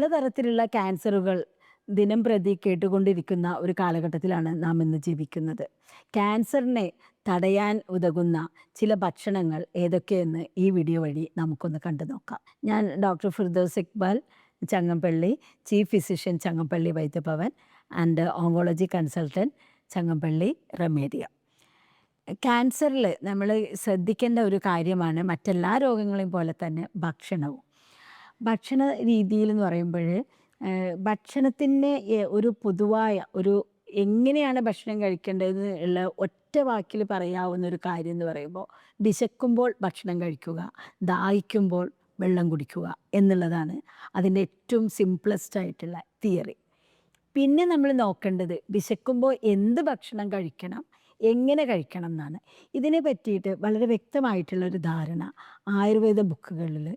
പലതരത്തിലുള്ള ക്യാൻസറുകൾ ദിനംപ്രതി കേട്ടുകൊണ്ടിരിക്കുന്ന ഒരു കാലഘട്ടത്തിലാണ് നാം ഇന്ന് ജീവിക്കുന്നത്. ക്യാൻസറിനെ തടയാൻ ഉതകുന്ന ചില ഭക്ഷണങ്ങൾ ഏതൊക്കെയെന്ന് ഈ വീഡിയോ വഴി നമുക്കൊന്ന് കണ്ടു നോക്കാം. ഞാൻ doctor Firdaus Iqbal, Changampally, chief physician Changampally Vaidyabhavan and oncology consultant Changampally Remedia. ക്യാൻസറിൽ നമ്മൾ ശ്രദ്ധിക്കേണ്ട ഒരു കാര്യമാണ് മറ്റെല്ലാ രോഗങ്ങളെയും പോലെ തന്നെ ഭക്ഷണവും. ഭക്ഷണ രീതിയിൽ എന്ന് പറയുമ്പോൾ ഭക്ഷണത്തിന് ഒരു പൊതുവായ ഒരു എങ്ങനെയാണ് ഭക്ഷണം കഴിക്കേണ്ടതെന്ന് ഉള്ള ഒറ്റ വാക്കിൽ പറയാവുന്ന ഒരു കാര്യം എന്ന് പറയുമ്പോൾ വിശക്കുമ്പോൾ ഭക്ഷണം കഴിക്കുക, ദാഹിക്കുമ്പോൾ വെള്ളം കുടിക്കുക എന്നുള്ളതാണ് അതിൻ്റെ ഏറ്റവും സിംപ്ലസ്റ്റ് ആയിട്ടുള്ള തിയറി. പിന്നെ നമ്മൾ നോക്കേണ്ടത് വിശക്കുമ്പോൾ എന്ത് ഭക്ഷണം കഴിക്കണം, എങ്ങനെ കഴിക്കണം എന്നാണ്. ഇതിനെ പറ്റിയിട്ട് വളരെ വ്യക്തമായിട്ടുള്ളൊരു ധാരണ ആയുർവേദ ബുക്കുകളിൽ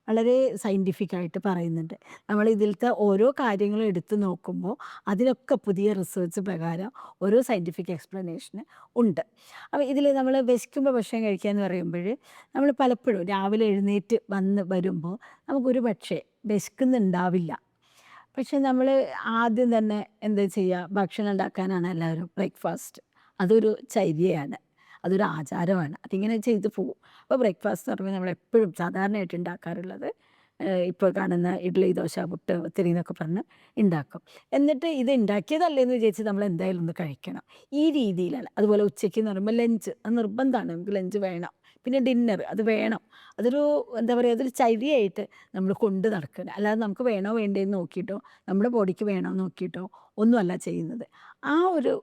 വളരെ സയൻറ്റിഫിക്കായിട്ട് പറയുന്നുണ്ട്. നമ്മൾ ഇതിലത്തെ ഓരോ കാര്യങ്ങളും എടുത്തു നോക്കുമ്പോൾ അതിനൊക്കെ പുതിയ റിസർച്ച് പ്രകാരം ഓരോ സയൻറ്റിഫിക് എക്സ്പ്ലനേഷന് ഉണ്ട്. അപ്പോൾ ഇതിൽ നമ്മൾ വിശക്കുമ്പോൾ ഭക്ഷണം കഴിക്കുക എന്ന് പറയുമ്പോൾ നമ്മൾ പലപ്പോഴും രാവിലെ എഴുന്നേറ്റ് വരുമ്പോൾ നമുക്കൊരു പക്ഷേ വിശക്കുന്നുണ്ടാവില്ല. പക്ഷെ നമ്മൾ ആദ്യം തന്നെ എന്താ ചെയ്യുക, ഭക്ഷണം ഉണ്ടാക്കാനാണ് എല്ലാവരും ബ്രേക്ക്ഫാസ്റ്റ്. അതൊരു ചര്യയാണ്, അതൊരു ആചാരമാണ്, അതിങ്ങനെ ചെയ്തു പോകും. അപ്പോൾ ബ്രേക്ക്ഫാസ്റ്റ് എന്ന് പറയുമ്പോൾ നമ്മളെപ്പോഴും സാധാരണയായിട്ട് ഉണ്ടാക്കാറുള്ളത് ഇപ്പോൾ കാണുന്ന ഇഡ്ഡലി, ദോശ, പുട്ട്, ഒത്തിരി എന്നൊക്കെ പറഞ്ഞ് ഉണ്ടാക്കും. എന്നിട്ട് ഇത് ഉണ്ടാക്കിയതല്ലേന്ന് വിചാരിച്ച് നമ്മൾ എന്തായാലും ഒന്ന് കഴിക്കണം, ഈ രീതിയിലാണ്. അതുപോലെ ഉച്ചയ്ക്ക് എന്ന് പറയുമ്പോൾ ലഞ്ച്, അത് നിർബന്ധമാണ്, നമുക്ക് ലഞ്ച് വേണം. പിന്നെ ഡിന്നർ അത് വേണം. അതൊരു എന്താ പറയുക, അതൊരു ചര്യയായിട്ട് നമ്മൾ കൊണ്ട് നടക്കുക. അല്ലാതെ നമുക്ക് വേണോ വേണ്ടേന്ന് നോക്കിയിട്ടോ നമ്മുടെ ബോഡിക്ക് വേണോ നോക്കിയിട്ടോ ഒന്നുമല്ല ചെയ്യുന്നത്. ആ ഒരു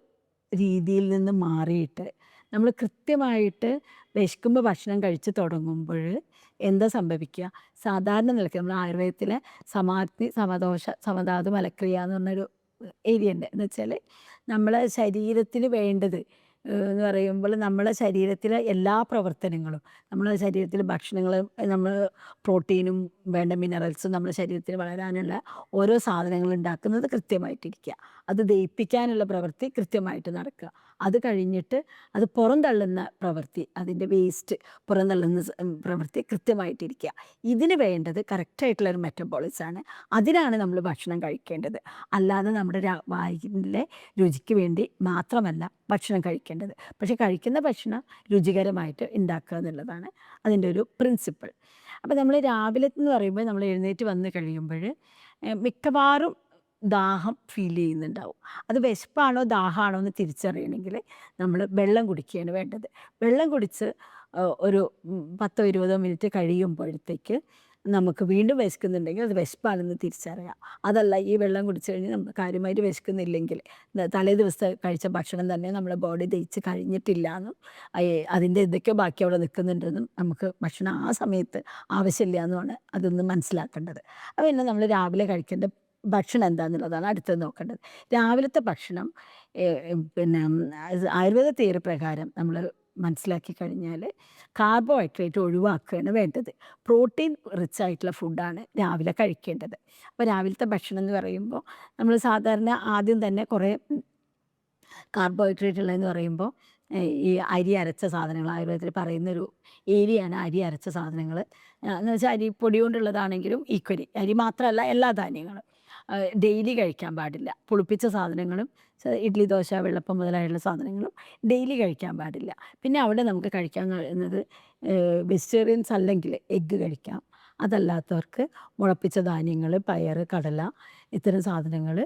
രീതിയിൽ നിന്ന് മാറിയിട്ട് നമ്മൾ കൃത്യമായിട്ട് വിശക്കുമ്പോൾ ഭക്ഷണം കഴിച്ച് തുടങ്ങുമ്പോൾ എന്താ സംഭവിക്കുക, സാധാരണ നിലയ്ക്ക് നമ്മൾ ആയുർവേദത്തിലെ സമാഗ്നി, സമദോഷ, സമധാതു, മലക്രിയ എന്ന് പറഞ്ഞൊരു ഏരിയ ഉണ്ട്. എന്ന് വെച്ചാൽ നമ്മളെ ശരീരത്തിന് വേണ്ടത് എന്ന് പറയുമ്പോൾ നമ്മളെ ശരീരത്തിലെ എല്ലാ പ്രവർത്തനങ്ങളും, നമ്മളെ ശരീരത്തിൽ ഭക്ഷണങ്ങൾ, നമ്മൾ പ്രോട്ടീനും വേണ്ട മിനറൽസും നമ്മുടെ ശരീരത്തിൽ വളരാനുള്ള ഓരോ സാധനങ്ങൾ ഉണ്ടാക്കുന്നത് കൃത്യമായിട്ടിരിക്കുക, അത് ദഹിപ്പിക്കാനുള്ള പ്രവൃത്തി കൃത്യമായിട്ട് നടക്കുക, അത് കഴിഞ്ഞിട്ട് അത് പുറന്തള്ളുന്ന പ്രവൃത്തി, അതിൻ്റെ വേസ്റ്റ് പുറന്തള്ളുന്ന പ്രവൃത്തി കൃത്യമായിട്ടിരിക്കുക. ഇതിന് വേണ്ടത് കറക്റ്റായിട്ടുള്ളൊരു മെറ്റബോളിസമാണ്. അതിനാണ് നമ്മൾ ഭക്ഷണം കഴിക്കേണ്ടത്. അല്ലാതെ നമ്മുടെ വായിലെ രുചിക്ക് വേണ്ടി മാത്രമല്ല ഭക്ഷണം കഴിക്കേണ്ടത്. പക്ഷെ കഴിക്കുന്ന ഭക്ഷണം രുചികരമായിട്ട് ഉണ്ടാക്കുക എന്നുള്ളതാണ് അതിൻ്റെ ഒരു പ്രിൻസിപ്പിൾ. അപ്പോൾ നമ്മൾ രാവിലെ എന്ന് പറയുമ്പോൾ നമ്മൾ എഴുന്നേറ്റ് വന്ന് കഴിയുമ്പോൾ മിക്കവാറും ദാഹം ഫീൽ ചെയ്യുന്നുണ്ടാവും. അത് വിശപ്പാണോ ദാഹമാണോ എന്ന് തിരിച്ചറിയണമെങ്കിൽ നമ്മൾ വെള്ളം കുടിക്കുകയാണ് വേണ്ടത്. വെള്ളം കുടിച്ച് ഒരു 10-20 മിനിറ്റ് കഴിയുമ്പോഴത്തേക്ക് നമുക്ക് വീണ്ടും വിശക്കുന്നുണ്ടെങ്കിൽ അത് വിശപ്പാണെന്ന് തിരിച്ചറിയാം. അതല്ല, ഈ വെള്ളം കുടിച്ചു കഴിഞ്ഞ് നമ്മൾ കാര്യമായിട്ട് വിശക്കുന്നില്ലെങ്കിൽ തലേ ദിവസത്തെ കഴിച്ച ഭക്ഷണം തന്നെ നമ്മളെ ബോഡി ദഹിച്ച് കഴിഞ്ഞിട്ടില്ല എന്നും അതിൻ്റെ എന്തൊക്കെയോ ബാക്കി അവിടെ നിൽക്കുന്നുണ്ടെന്നും നമുക്ക് ഭക്ഷണം ആ സമയത്ത് ആവശ്യമില്ല എന്നുമാണ് അതൊന്ന് മനസ്സിലാക്കേണ്ടത്. അപ്പോൾ പിന്നെ നമ്മൾ രാവിലെ കഴിക്കേണ്ട ഭക്ഷണം എന്താണെന്നുള്ളതാണ് അടുത്തത് നോക്കേണ്ടത്. രാവിലത്തെ ഭക്ഷണം പിന്നെ ആയുർവേദ തിയറി പ്രകാരം നമ്മൾ മനസ്സിലാക്കി കഴിഞ്ഞാൽ കാർബോഹൈഡ്രേറ്റ് ഒഴിവാക്കുകയാണ് വേണ്ടത്. പ്രോട്ടീൻ റിച്ച് ആയിട്ടുള്ള ഫുഡാണ് രാവിലെ കഴിക്കേണ്ടത്. അപ്പോൾ രാവിലത്തെ ഭക്ഷണം എന്ന് പറയുമ്പോൾ നമ്മൾ സാധാരണ ആദ്യം തന്നെ കുറേ കാർബോഹൈഡ്രേറ്റ് ഉള്ളതെന്ന് പറയുമ്പോൾ ഈ അരി അരച്ച സാധനങ്ങൾ, ആയുർവേദത്തിൽ പറയുന്നൊരു ഏരിയയാണ് അരി അരച്ച സാധനങ്ങൾ. എന്ന് വെച്ചാൽ അരിപ്പൊടി കൊണ്ടുള്ളതാണെങ്കിലും ഈക്വലി, അരി മാത്രമല്ല എല്ലാ ധാന്യങ്ങളും ഡെയിലി കഴിക്കാൻ പാടില്ല. പുളിപ്പിച്ച സാധനങ്ങളും ഇഡ്ഡലി, ദോശ, വെള്ളപ്പം മുതലായുള്ള സാധനങ്ങളും ഡെയിലി കഴിക്കാൻ പാടില്ല. പിന്നെ അവിടെ നമുക്ക് കഴിക്കാൻ കഴിയുന്നത് വെജിറ്റേറിയൻസ് അല്ലെങ്കിൽ എഗ്ഗ് കഴിക്കാം. അതല്ലാത്തവർക്ക് മുളപ്പിച്ച ധാന്യങ്ങൾ, പയർ, കടല, ഇത്തരം സാധനങ്ങൾ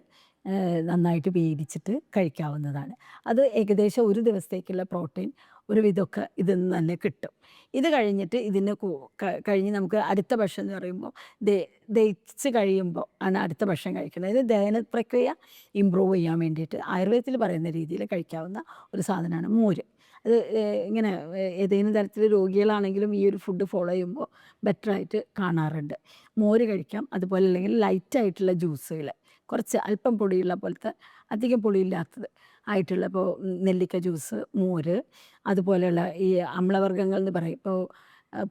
നന്നായിട്ട് വേവിച്ചിട്ട് കഴിക്കാവുന്നതാണ്. അത് ഏകദേശം ഒരു ദിവസത്തേക്കുള്ള പ്രോട്ടീൻ ഒരു വിധമൊക്കെ ഇതിൽ നിന്ന് തന്നെ കിട്ടും. ഇത് കഴിഞ്ഞിട്ട് ഇതിന് കഴിഞ്ഞ് നമുക്ക് അടുത്ത ഭക്ഷണം എന്ന് പറയുമ്പോൾ ദഹിച്ച് കഴിയുമ്പോൾ ആണ് അടുത്ത ഭക്ഷണം കഴിക്കുന്നത്. ഇത് ദഹന പ്രക്രിയ ഇമ്പ്രൂവ് ചെയ്യാൻ വേണ്ടിയിട്ട് ആയുർവേദത്തിൽ പറയുന്ന രീതിയിൽ കഴിക്കാവുന്ന ഒരു സാധനമാണ് മോര്. അത് ഇങ്ങനെ ഏതെങ്കിലും തരത്തിൽ രോഗികളാണെങ്കിലും ഈ ഒരു ഫുഡ് ഫോളോ ചെയ്യുമ്പോൾ ബെറ്ററായിട്ട് കാണാറുണ്ട്. മോര് കഴിക്കാം. അതുപോലെ അല്ലെങ്കിൽ ലൈറ്റായിട്ടുള്ള ജ്യൂസുകൾ, കുറച്ച് അല്പം പൊടിയുള്ള പോലത്തെ, അധികം പൊടിയില്ലാത്തത് ആയിട്ടുള്ള, ഇപ്പോൾ നെല്ലിക്ക ജ്യൂസ്, മോര്, അതുപോലെയുള്ള ഈ അമ്ലവർഗ്ഗങ്ങൾ എന്ന് പറയും, ഇപ്പോൾ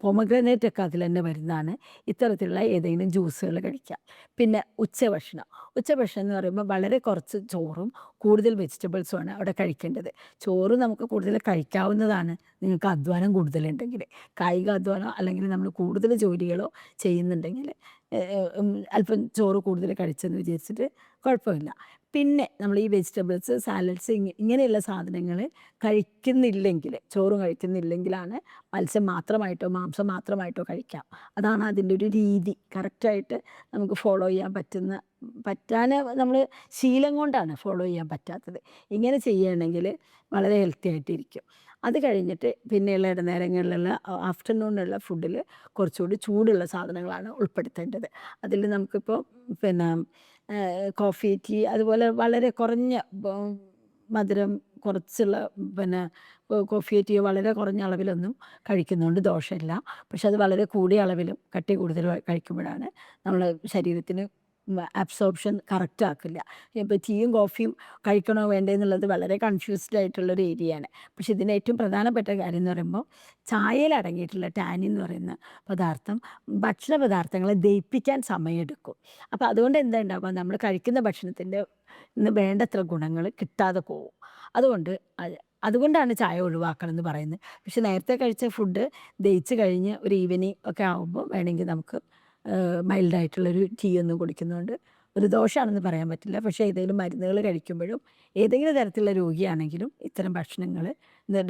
പൊമഗ്രാനേറ്റൊക്കെ അതിൽ തന്നെ വരുന്നതാണ്. ഇത്തരത്തിലുള്ള ഏതെങ്കിലും ജ്യൂസുകൾ കഴിക്കാം. പിന്നെ ഉച്ചഭക്ഷണം ഉച്ചഭക്ഷണം എന്ന് പറയുമ്പോൾ വളരെ കുറച്ച് ചോറും കൂടുതൽ വെജിറ്റബിൾസുമാണ് അവിടെ കഴിക്കേണ്ടത്. ചോറ് നമുക്ക് കൂടുതൽ കഴിക്കാവുന്നതാണ് നിങ്ങൾക്ക് അധ്വാനം കൂടുതലുണ്ടെങ്കിൽ. കായിക അധ്വാനം അല്ലെങ്കിൽ നമ്മൾ കൂടുതൽ ജോലികളോ ചെയ്യുന്നുണ്ടെങ്കിൽ അല്പം ചോറ് കൂടുതൽ കഴിച്ചെന്ന് വിചാരിച്ചിട്ട് കുഴപ്പമില്ല. പിന്നെ നമ്മൾ ഈ വെജിറ്റബിൾസ്, സാലഡ്സ് ഇങ്ങനെയുള്ള സാധനങ്ങൾ കഴിക്കുന്നില്ലെങ്കിൽ, ചോറ് കഴിക്കുന്നില്ലെങ്കിലാണ് മത്സ്യം മാത്രമായിട്ടോ മാംസം മാത്രമായിട്ടോ കഴിക്കാം. അതാണ് അതിൻ്റെ ഒരു രീതി. കറക്റ്റായിട്ട് നമുക്ക് ഫോളോ ചെയ്യാൻ നമ്മൾ ശീലം കൊണ്ടാണ് ഫോളോ ചെയ്യാൻ പറ്റാത്തത്. ഇങ്ങനെ ചെയ്യുകയാണെങ്കിൽ വളരെ ഹെൽത്തി ആയിട്ടിരിക്കും. അത് കഴിഞ്ഞിട്ട് പിന്നെയുള്ള ഇടനേരങ്ങളിലുള്ള ആഫ്റ്റർനൂണിലുള്ള ഫുഡിൽ കുറച്ചുകൂടി ചൂടുള്ള സാധനങ്ങളാണ് ഉൾപ്പെടുത്തേണ്ടത്. അതിൽ നമുക്കിപ്പോൾ പിന്നെ കോഫി, ടീ അതുപോലെ വളരെ കുറഞ്ഞ മധുരം കുറച്ചുള്ള പിന്നെ കോഫിയോ ടീയോ വളരെ കുറഞ്ഞ അളവിലൊന്നും കഴിക്കുന്നതുകൊണ്ട് ദോഷമില്ല. പക്ഷെ അത് വളരെ കൂടിയ അളവിലും കട്ടി കൂടുതൽ കഴിക്കുമ്പോഴാണ് നമ്മുടെ ശരീരത്തിന് അബ്സോർപ്ഷൻ കറക്റ്റ് ആക്കില്ല. ഇപ്പോൾ ടീയും കോഫിയും കഴിക്കണോ വേണ്ടേ എന്നുള്ളത് വളരെ കൺഫ്യൂസ്ഡ് ആയിട്ടുള്ളൊരു ഏരിയയാണ്. പക്ഷെ ഇതിൻ്റെ ഏറ്റവും പ്രധാനപ്പെട്ട കാര്യം എന്ന് പറയുമ്പോൾ ചായയിൽ അടങ്ങിയിട്ടുള്ള ടാനിൻ എന്ന് പറയുന്ന പദാർത്ഥം ഭക്ഷണ പദാർത്ഥങ്ങളെ ദഹിപ്പിക്കാൻ സമയമെടുക്കും. അപ്പോൾ അതുകൊണ്ട് എന്താ ഉണ്ടാവുക, നമ്മൾ കഴിക്കുന്ന ഭക്ഷണത്തിൻ്റെ ഇന്ന് വേണ്ടത്ര ഗുണങ്ങൾ കിട്ടാതെ പോകും. അതുകൊണ്ടാണ് ചായ ഒഴിവാക്കണം എന്ന് പറയുന്നത്. പക്ഷെ നേരത്തെ കഴിച്ച ഫുഡ് ദഹിച്ച് കഴിഞ്ഞ് ഒരു ഈവനിങ് ഒക്കെ ആകുമ്പോൾ വേണമെങ്കിൽ നമുക്ക് മൈൽഡായിട്ടുള്ളൊരു ടീ ഒന്നും കുടിക്കുന്നതുകൊണ്ട് ഒരു ദോഷമാണെന്ന് പറയാൻ പറ്റില്ല. പക്ഷേ ഏതെങ്കിലും മരുന്നുകൾ കഴിക്കുമ്പോഴും ഏതെങ്കിലും തരത്തിലുള്ള രോഗിയാണെങ്കിലും ഇത്തരം ഭക്ഷണങ്ങൾ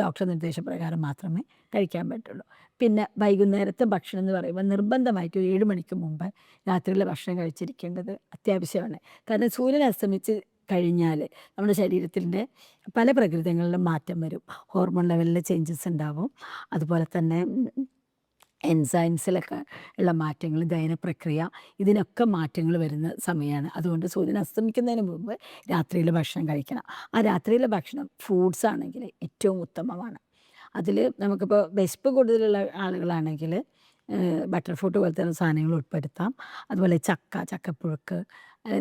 ഡോക്ടർ നിർദ്ദേശപ്രകാരം മാത്രമേ കഴിക്കാൻ പറ്റുള്ളൂ. പിന്നെ വൈകുന്നേരത്തെ ഭക്ഷണം എന്ന് പറയുമ്പോൾ നിർബന്ധമായിട്ട് 7 മണിക്ക് മുമ്പ് രാത്രിയിലെ ഭക്ഷണം കഴിച്ചിരിക്കേണ്ടത് അത്യാവശ്യമാണ്. കാരണം സൂര്യൻ അസ്തമിച്ച് കഴിഞ്ഞാൽ നമ്മുടെ ശരീരത്തിൻ്റെ പല പ്രകൃതങ്ങളിലും മാറ്റം വരും. ഹോർമോൺ ലെവലിൽ ചേഞ്ചസ് ഉണ്ടാവും. അതുപോലെ തന്നെ എൻസൈംസിലൊക്കെ ഉള്ള മാറ്റങ്ങൾ, ദഹന പ്രക്രിയ, ഇതിനൊക്കെ മാറ്റങ്ങൾ വരുന്ന സമയമാണ്. അതുകൊണ്ട് സൂര്യൻ അസ്തമിക്കുന്നതിന് മുമ്പ് രാത്രിയിലെ ഭക്ഷണം കഴിക്കണം. ആ രാത്രിയിലെ ഭക്ഷണം ഫ്രൂട്ട്സ് ആണെങ്കിൽ ഏറ്റവും ഉത്തമമാണ്. അതിൽ നമുക്കിപ്പോൾ വിശപ്പ് കൂടുതലുള്ള ആളുകളാണെങ്കിൽ ബട്ടർ ഫ്രൂട്ട് പോലത്തെ സാധനങ്ങൾ ഉൾപ്പെടുത്താം. അതുപോലെ ചക്കപ്പുഴുക്ക്,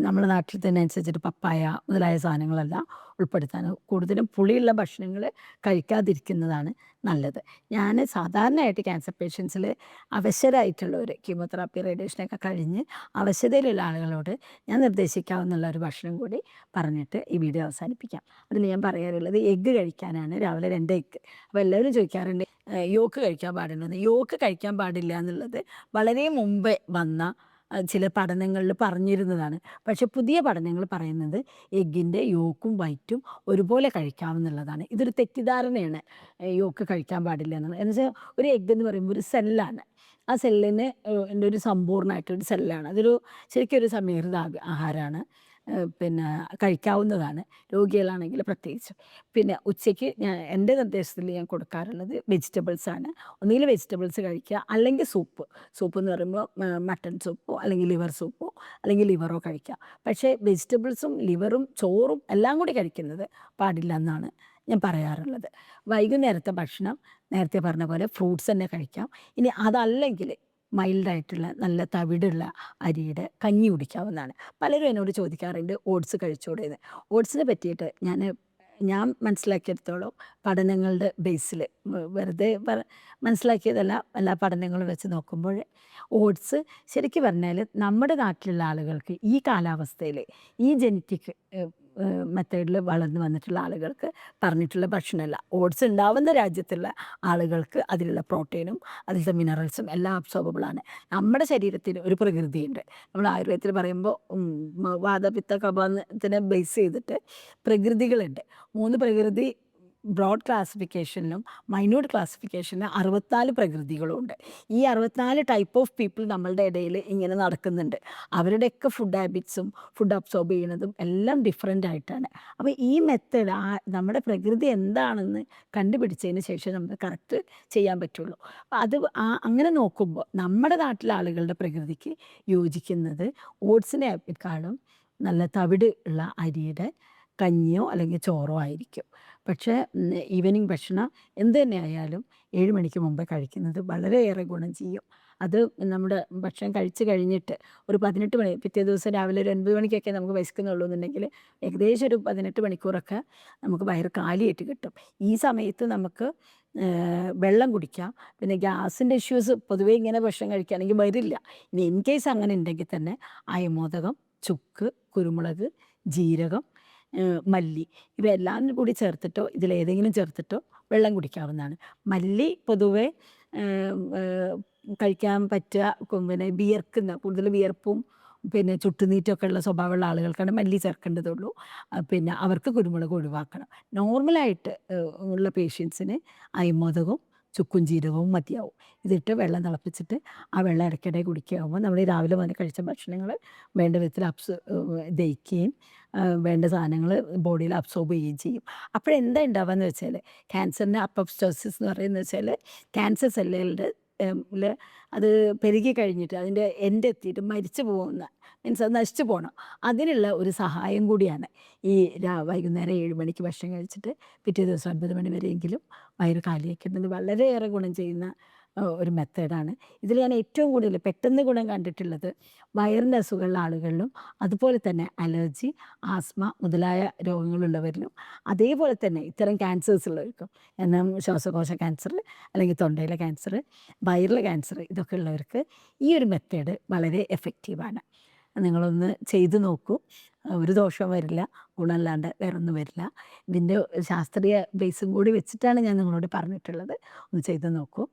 നമ്മുടെ നാട്ടിൽ തന്നെ അനുസരിച്ചിട്ട് പപ്പായ മുതലായ സാധനങ്ങളെല്ലാം ഉൾപ്പെടുത്താൻ. കൂടുതലും പുളിയുള്ള ഭക്ഷണങ്ങൾ കഴിക്കാതിരിക്കുന്നതാണ് നല്ലത്. ഞാൻ സാധാരണയായിട്ട് ക്യാൻസർ പേഷ്യൻസിൽ അവശരായിട്ടുള്ളവർ, കീമോതെറാപ്പി റേഡിയേഷനൊക്കെ കഴിഞ്ഞ് അവശതയിലുള്ള ആളുകളോട് ഞാൻ നിർദ്ദേശിക്കാവുന്ന ഒരു ഭക്ഷണം കൂടി പറഞ്ഞിട്ട് ഈ വീഡിയോ അവസാനിപ്പിക്കാം. അതിൽ ഞാൻ പറയാറുള്ളത് എഗ്ഗ് കഴിക്കാനാണ്. രാവിലെ 2 എഗ്ഗ്. അപ്പോൾ എല്ലാവരും ചോദിക്കാറുണ്ട് യോക്ക് കഴിക്കാൻ പാടുണ്ടെന്ന്. യോക്ക് കഴിക്കാൻ പാടില്ല എന്നുള്ളത് വളരെ മുമ്പേ വന്ന ചില പഠനങ്ങളിൽ പറഞ്ഞിരുന്നതാണ്. പക്ഷേ പുതിയ പഠനങ്ങൾ പറയുന്നത് എഗ്ഗിൻ്റെ യോക്കും വൈറ്റും ഒരുപോലെ കഴിക്കാമെന്നുള്ളതാണ്. ഇതൊരു തെറ്റിദ്ധാരണയാണ് യോക്ക് കഴിക്കാൻ പാടില്ല എന്നുള്ളത്. എന്നുവെച്ചാൽ ഒരു എഗ്ഗ് എന്ന് പറയുമ്പോൾ ഒരു സെല്ലാണ്. ആ സെല്ലിന് ഒരു സമ്പൂർണ്ണമായിട്ടൊരു സെല്ലാണ്. അതൊരു ശരിക്കും ഒരു സമീകൃത ആഹാരമാണ്. പിന്നെ കഴിക്കാവുന്നതാണ്, രോഗികളാണെങ്കിൽ പ്രത്യേകിച്ചും. പിന്നെ ഉച്ചയ്ക്ക് എൻ്റെ നിർദ്ദേശത്തിൽ ഞാൻ കൊടുക്കാറുള്ളത് വെജിറ്റബിൾസാണ്. ഒന്നുകിൽ വെജിറ്റബിൾസ് കഴിക്കുക, അല്ലെങ്കിൽ സൂപ്പ് എന്ന് പറയുമ്പോൾ മട്ടൺ സൂപ്പോ അല്ലെങ്കിൽ ലിവർ സൂപ്പോ അല്ലെങ്കിൽ ലിവറോ കഴിക്കുക. പക്ഷേ വെജിറ്റബിൾസും ലിവറും ചോറും എല്ലാം കൂടി കഴിക്കുന്നത് പാടില്ല എന്നാണ് ഞാൻ പറയാറുള്ളത്. വൈകുന്നേരത്തെ ഭക്ഷണം നേരത്തെ പറഞ്ഞ പോലെ ഫ്രൂട്ട്സ് തന്നെ കഴിക്കാം. ഇനി അതല്ലെങ്കിൽ മൈൽഡായിട്ടുള്ള നല്ല തവിടുള്ള അരിയുടെ കഞ്ഞി കുടിക്കാവുന്നതാണ്. പലരും എന്നോട് ചോദിക്കാറുണ്ട് ഓട്സ് കഴിച്ചൂടെ എന്ന്. ഓട്സിനെ പറ്റിയിട്ട് ഞാൻ മനസ്സിലാക്കിയെടുത്തോളം പഠനങ്ങളുടെ ബേസിൽ വെറുതെ മനസ്സിലാക്കിയതല്ല, എല്ലാ പഠനങ്ങളും വെച്ച് നോക്കുമ്പോൾ ഓട്സ് ശരിക്കും പറഞ്ഞാൽ നമ്മുടെ നാട്ടിലുള്ള ആളുകൾക്ക് ഈ കാലാവസ്ഥയിൽ ഈ ജനറ്റിക് മെത്തേഡിൽ വളർന്നു വന്നിട്ടുള്ള ആളുകൾക്ക് പറഞ്ഞിട്ടുള്ള ഭക്ഷണമല്ല. ഓട്സ് ഉണ്ടാവുന്ന രാജ്യത്തുള്ള ആളുകൾക്ക് അതിലുള്ള പ്രോട്ടീനും അതിലത്തെ മിനറൽസും എല്ലാം അബ്സോർബിളാണ്. നമ്മുടെ ശരീരത്തിന് ഒരു പ്രകൃതിയുണ്ട്. നമ്മൾ ആയുർവേദത്തിൽ പറയുമ്പോൾ വാതപിത്ത കഫത്തിനെ ബേസ് ചെയ്തിട്ട് പ്രകൃതികളുണ്ട്. 3 പ്രകൃതി ബ്രോഡ് ക്ലാസിഫിക്കേഷനിലും മൈന്യൂട്ട് ക്ലാസിഫിക്കേഷനിലും 64 പ്രകൃതികളുമുണ്ട്. ഈ 64 ടൈപ്പ് ഓഫ് പീപ്പിൾ നമ്മളുടെ ഇടയിൽ ഇങ്ങനെ നടക്കുന്നുണ്ട്. അവരുടെയൊക്കെ ഫുഡ് ഹാബിറ്റ്സും ഫുഡ് അബ്സോർബ് ചെയ്യുന്നതും എല്ലാം ഡിഫറെൻ്റ് ആയിട്ടാണ്. അപ്പോൾ ഈ മെത്തേഡ് നമ്മുടെ പ്രകൃതി എന്താണെന്ന് കണ്ടുപിടിച്ചതിന് ശേഷം നമുക്ക് കറക്റ്റ് ചെയ്യാൻ പറ്റുള്ളൂ. അപ്പോൾ അങ്ങനെ നോക്കുമ്പോൾ നമ്മുടെ നാട്ടിലെ ആളുകളുടെ പ്രകൃതിക്ക് യോജിക്കുന്നത് ഓട്സിനെക്കാളും നല്ല തവിട് ഉള്ള അരിയുടെ കഞ്ഞിയോ അല്ലെങ്കിൽ ചോറോ ആയിരിക്കും. പക്ഷേ ഈവനിങ് ഭക്ഷണം എന്ത് തന്നെ ആയാലും 7 മണിക്ക് മുമ്പേ കഴിക്കുന്നത് വളരെയേറെ ഗുണം ചെയ്യും. അത് നമ്മുടെ ഭക്ഷണം കഴിച്ച് കഴിഞ്ഞിട്ട് ഒരു 18 മണി, പിറ്റേ ദിവസം രാവിലെ ഒരു 9 മണിക്കൊക്കെ നമുക്ക് വിശക്കുന്നുള്ളൂ എന്നുണ്ടെങ്കിൽ ഏകദേശം ഒരു 18 മണിക്കൂറൊക്കെ നമുക്ക് വയറ് കാലിയായിട്ട് കിട്ടും. ഈ സമയത്ത് നമുക്ക് വെള്ളം കുടിക്കാം. പിന്നെ ഗ്യാസിൻ്റെ ഇഷ്യൂസ് പൊതുവേ ഇങ്ങനെ ഭക്ഷണം കഴിക്കുകയാണെങ്കിൽ വരില്ല. ഇനി ഇൻ കേസ് അങ്ങനെ ഉണ്ടെങ്കിൽ തന്നെ അയമോദകം ചുക്ക്, കുരുമുളക്, ജീരകം, മല്ലി ഇവയെല്ലാം കൂടി ചേർത്തിട്ടോ ഇതിലേതെങ്കിലും ചേർത്തിട്ടോ വെള്ളം കുടിക്കാവുന്നതാണ്. മല്ലി പൊതുവെ കഴിക്കാൻ പറ്റുക പിന്നെ കൂടുതൽ വിയർപ്പും പിന്നെ ചുട്ടുനീറ്റമൊക്കെ ഉള്ള സ്വഭാവമുള്ള ആളുകൾക്കാണ് മല്ലി ചേർക്കേണ്ടതുള്ളൂ. പിന്നെ അവർക്ക് കുരുമുളക് ഒഴിവാക്കണം. നോർമലായിട്ട് ഉള്ള പേഷ്യൻസിന് അയമോദകവും ചുക്കും ജീരകവും മതിയാവും. ഇതിട്ട് വെള്ളം തിളപ്പിച്ചിട്ട് ആ വെള്ളം ഇടയ്ക്കിടെ കുടിക്കുകയാകുമ്പോൾ നമ്മൾ രാവിലെ മുതൽ കഴിച്ച ഭക്ഷണങ്ങൾ വേണ്ട വിധത്തിൽ ദഹിക്കുകയും വേണ്ട സാധനങ്ങൾ ബോഡിയിൽ അബ്സോർബ് ചെയ്യുകയും ചെയ്യും. അപ്പോഴെന്താ ഉണ്ടാവുകയെന്ന് വെച്ചാൽ ക്യാൻസറിൻ്റെ അപ്പോപ്റ്റോസിസ് എന്ന് പറയുന്നത് വെച്ചാൽ ക്യാൻസർ സെല്ലുകളുടെ അത് പെരുകി കഴിഞ്ഞിട്ട് അതിൻ്റെ എൻഡ് എത്തിയിട്ട് മരിച്ചു പോകുന്ന മീൻസ് അത് നശിച്ചു പോകണം. അതിനുള്ള ഒരു സഹായം കൂടിയാണ് ഈ വൈകുന്നേരം 7 മണിക്ക് ഭക്ഷണം കഴിച്ചിട്ട് പിറ്റേ ദിവസം 9 മണി വരെയെങ്കിലും വയറ് കാലിയാക്കുന്നത് വളരെയേറെ ഗുണം ചെയ്യുന്ന ഒരു മെത്തേഡാണ്. ഇതിൽ ഞാൻ ഏറ്റവും കൂടുതൽ പെട്ടെന്ന് ഗുണം കണ്ടിട്ടുള്ളത് വയറിൻ്റെ അസുഖമുള്ള ആളുകളിലും അതുപോലെ തന്നെ അലർജി, ആസ്മ മുതലായ രോഗങ്ങളുള്ളവരിലും അതേപോലെ തന്നെ ഇത്തരം ക്യാൻസേഴ്സ് ഉള്ളവർക്കും എന്നാൽ ശ്വാസകോശ ക്യാൻസർ അല്ലെങ്കിൽ തൊണ്ടയിലെ ക്യാൻസർ, വയറിലെ ക്യാൻസർ ഇതൊക്കെ ഉള്ളവർക്ക് ഈ ഒരു മെത്തേഡ് വളരെ എഫക്റ്റീവാണ്. നിങ്ങളൊന്ന് ചെയ്ത് നോക്കൂ. ഒരു ദോഷവും വരില്ല, ഗുണമല്ലാണ്ട് വേറൊന്നും വരില്ല. ഇതിൻ്റെ ശാസ്ത്രീയ ബേസും കൂടി വെച്ചിട്ടാണ് ഞാൻ നിങ്ങളോട് പറഞ്ഞിട്ടുള്ളത്. ഒന്ന് ചെയ്ത് നോക്കൂ.